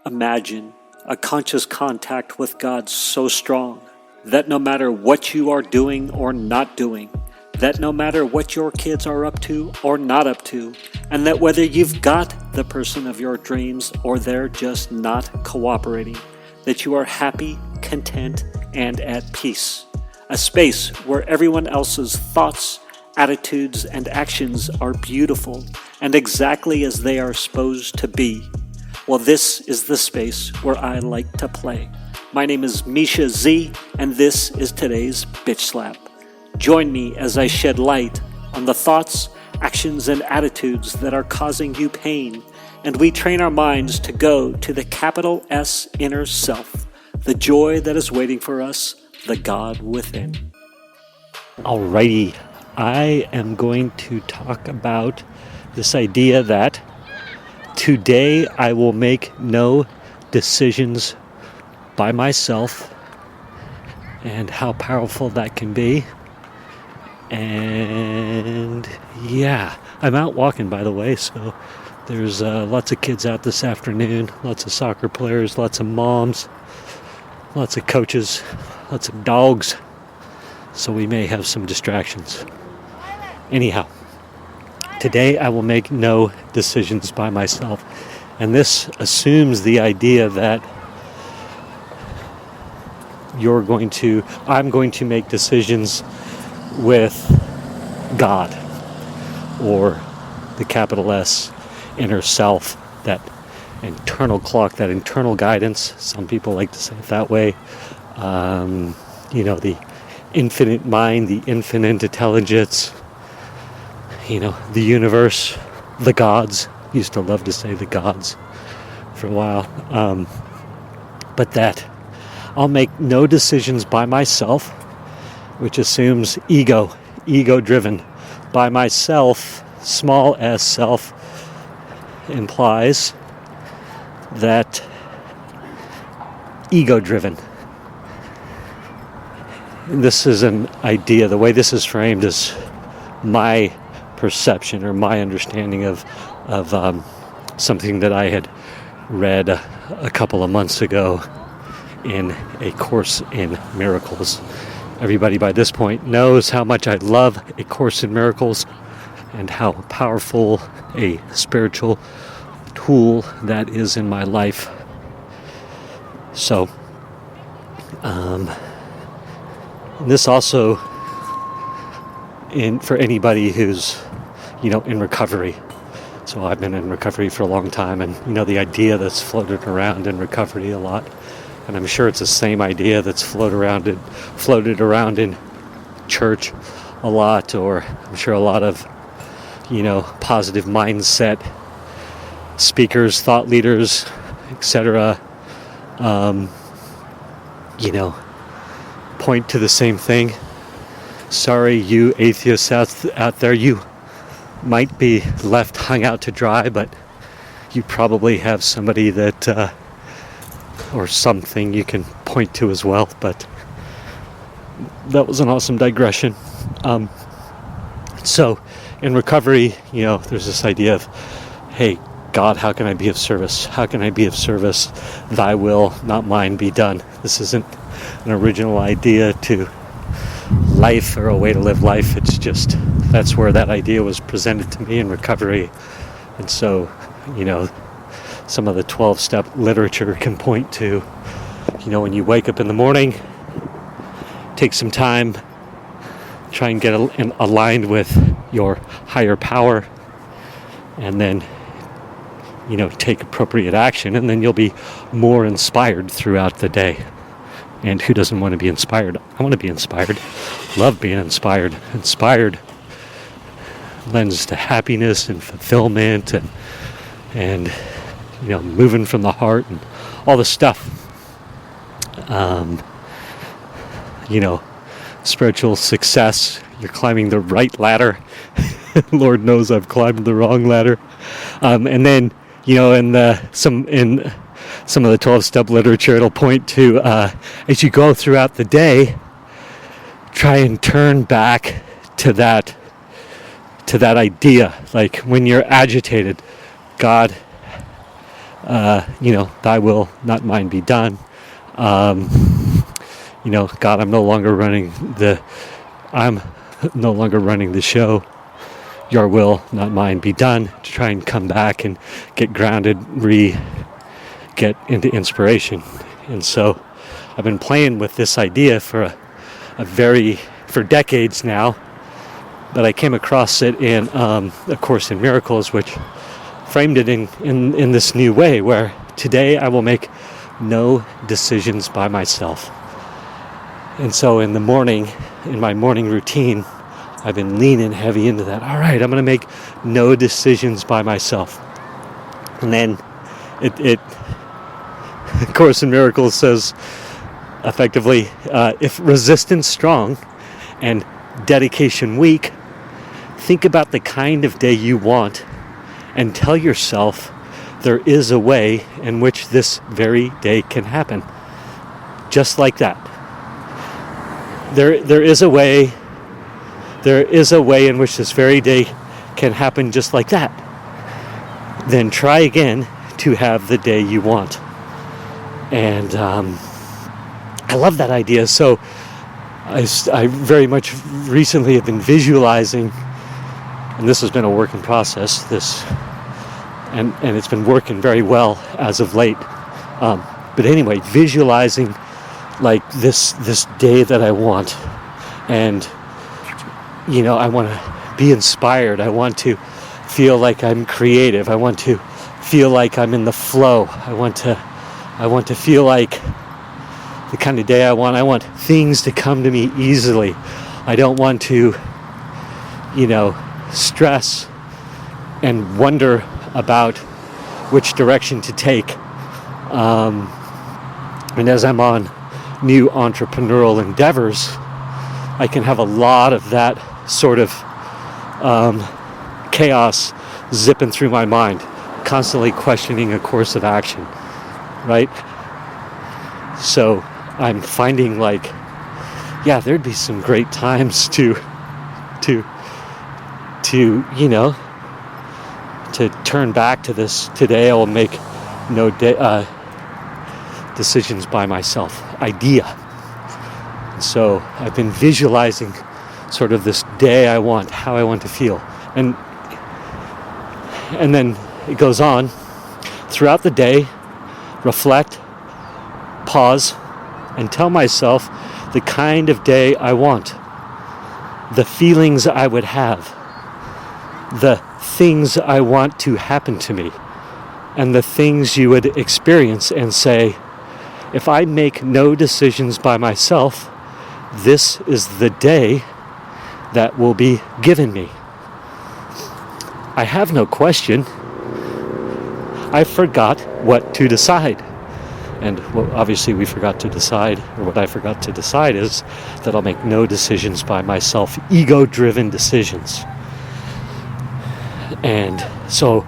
imagine a conscious contact with God so strong that no matter what you are doing or not doing, that no matter what your kids are up to or not up to, and that whether you've got the person of your dreams or they're just not cooperating, that you are happy, content, and at peace. A space where everyone else's thoughts, attitudes, and actions are beautiful and exactly as they are supposed to be. Well, this is the space where I like to play. My name is Mischa Z, and this is today's Bitch Slap. Join me as I shed light on the thoughts, actions, and attitudes that are causing you pain, and we train our minds to go to the capital S inner self, the joy that is waiting for us, the God within. Alrighty, I am going to talk about this idea that today I will make no decisions by myself and how powerful that can be. And yeah, I'm out walking, by the way, so there's lots of kids out this afternoon, lots of soccer players, lots of moms, lots of coaches, lots of dogs, so we may have some distractions. Anyhow, today I will make no decisions by myself, and this assumes the idea that I'm going to make decisions with God, or the capital S inner self, that internal clock, that internal guidance. Some people like to say it that way. The infinite mind, the infinite intelligence, the universe, the gods. Used to love to say the gods for a while. But that I'll make no decisions by myself, which assumes ego-driven. By myself, small s self, implies that ego-driven. This is an idea, the way this is framed is my perception or my understanding of something that I had read a couple of months ago in a course in miracles. Everybody by this point knows how much I love A Course in Miracles and how powerful a spiritual tool that is in my life. So, this also, for anybody who's, in recovery. So I've been in recovery for a long time, and, the idea that's floated around in recovery a lot, and I'm sure it's the same idea that's floated around in church a lot, or I'm sure a lot of, positive mindset speakers, thought leaders, etc., point to the same thing. Sorry, you atheists out there, you might be left hung out to dry, but you probably have somebody that or something you can point to as well. But that was an awesome digression. So in recovery, there's this idea of, hey, God, how can I be of service? How can I be of service? Thy will, not mine, be done. This isn't an original idea to life or a way to live life. It's just, that's where that idea was presented to me in recovery. And so, some of the 12-step literature can point to, when you wake up in the morning, take some time, try and get aligned with your higher power, and then, take appropriate action, and then you'll be more inspired throughout the day. And who doesn't want to be inspired? I want to be inspired. Love being inspired. Inspired lends to happiness and fulfillment and moving from the heart and all the stuff. Spiritual success. You're climbing the right ladder. Lord knows I've climbed the wrong ladder. And then, in some of the 12-step literature, it'll point to, as you go throughout the day, try and turn back to that idea. Like when you're agitated, God, thy will, not mine, be done. God, I'm no longer running the show. Your will, not mine, be done. To try and come back and get grounded, get into inspiration. And so I've been playing with this idea for for decades now, but I came across it in A Course in Miracles, which framed it in this new way, where today I will make no decisions by myself. And so in the morning, in my morning routine, I've been leaning heavy into that. All right, I'm going to make no decisions by myself. And then A Course in Miracles says, effectively, if resistance strong and dedication weak, think about the kind of day you want and tell yourself there is a way in which this very day can happen. Just like that. There is a way in which this very day can happen just like that. Then try again to have the day you want. And I love that idea. So I very much recently have been visualizing, and this has been a work in process, and it's been working very well as of late. But anyway, visualizing like this day that I want, and I want to be inspired. I want to feel like I'm creative. I want to feel like I'm in the flow. I want to feel like the kind of day I want. I want things to come to me easily. I don't want to, stress and wonder about which direction to take. And as I'm on new entrepreneurial endeavors, I can have a lot of that sort of chaos zipping through my mind, constantly questioning a course of action, right? So I'm finding there'd be some great times to turn back to this. Today I will make no decisions by myself idea. So I've been visualizing sort of this day I want, how I want to feel. And then it goes on throughout the day, reflect, pause, and tell myself the kind of day I want, the feelings I would have, the things I want to happen to me, and the things you would experience, and say, if I make no decisions by myself, this is the day that will be given me. I have no question. I forgot what to decide. And what obviously we forgot to decide, or what I forgot to decide, is that I'll make no decisions by myself, ego-driven decisions. And so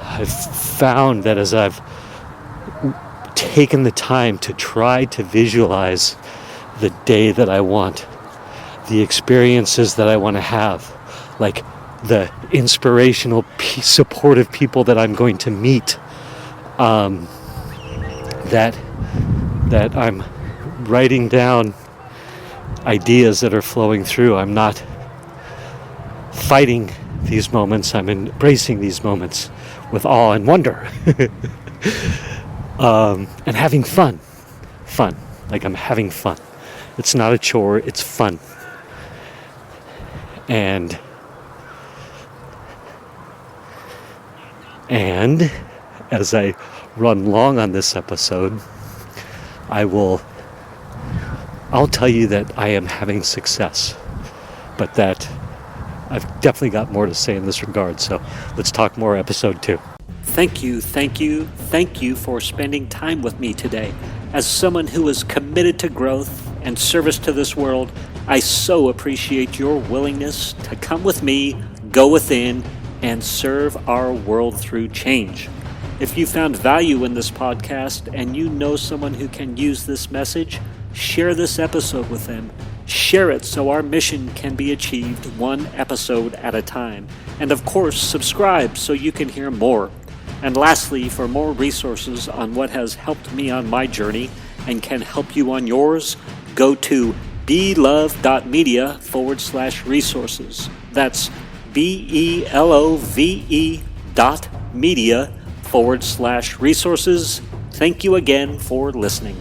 I've found that as I've taken the time to try to visualize the day that I want, the experiences that I want to have, like the inspirational, supportive people that I'm going to meet, that I'm writing down ideas that are flowing through. I'm not fighting these moments. I'm embracing these moments with awe and wonder. And having fun. Like I'm having fun. It's not a chore, it's fun. And as I run long on this episode, I'll tell you that I am having success, but that I've definitely got more to say in this regard. So let's talk more episode 2. Thank you for spending time with me today. As someone who is committed to growth and service to this world, I so appreciate your willingness to come with me, go within, and serve our world through change. If you found value in this podcast and you know someone who can use this message, share this episode with them. Share it so our mission can be achieved one episode at a time. And of course, subscribe so you can hear more. And lastly, for more resources on what has helped me on my journey and can help you on yours, go to belove.media/resources. That's BELOVE.media/resources. Thank you again for listening.